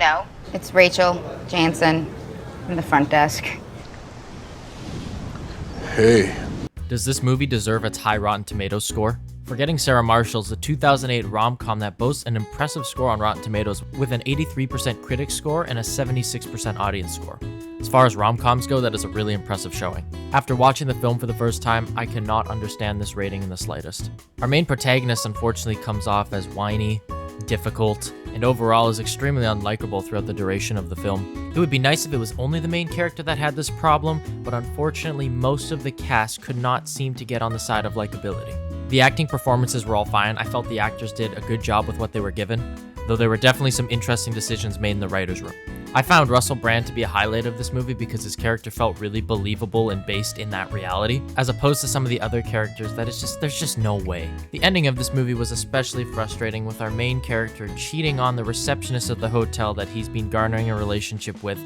No, it's Rachel Jansen from the front desk. Hey. Does this movie deserve its high Rotten Tomatoes score? Forgetting Sarah Marshall's the 2008 rom-com that boasts an impressive score on Rotten Tomatoes with an 83% critic score and a 76% audience score. As far as rom-coms go, that is a really impressive showing. After watching the film for the first time, I cannot understand this rating in the slightest. Our main protagonist unfortunately comes off as whiny, difficult, and overall is extremely unlikable throughout the duration of the film. It would be nice if it was only the main character that had this problem, but unfortunately most of the cast could not seem to get on the side of likability. The acting performances were all fine. I felt the actors did a good job with what they were given, though there were definitely some interesting decisions made in the writer's room. I found Russell Brand to be a highlight of this movie because his character felt really believable and based in that reality, as opposed to some of the other characters that there's just no way. The ending of this movie was especially frustrating, with our main character cheating on the receptionist of the hotel that he's been garnering a relationship with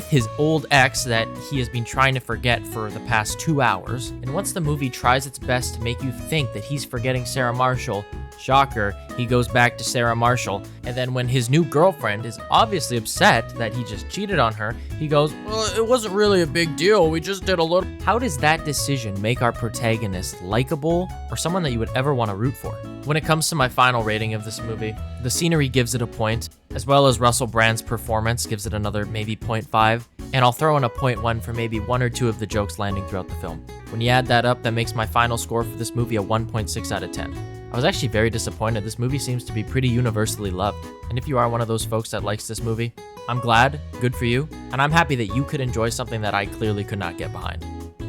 his old ex that he has been trying to forget for the past 2 hours. And once the movie tries its best to make you think that he's forgetting Sarah Marshall, shocker, he goes back to Sarah Marshall. And then when his new girlfriend is obviously upset that he just cheated on her, he goes, well, it wasn't really a big deal, we just did a little. How does that decision make our protagonist likable or someone that you would ever want to root for? When it comes to my final rating of this movie, the scenery gives it a point, as well as Russell Brand's performance gives it another maybe 0.5, and I'll throw in a 0.1 for maybe 1 or 2 of the jokes landing throughout the film. When you add that up, that makes my final score for this movie a 1.6 out of 10. I was actually very disappointed. This movie seems to be pretty universally loved, and if you are one of those folks that likes this movie, I'm glad, good for you, and I'm happy that you could enjoy something that I clearly could not get behind.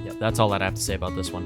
Yep, that's all I'd have to say about this one.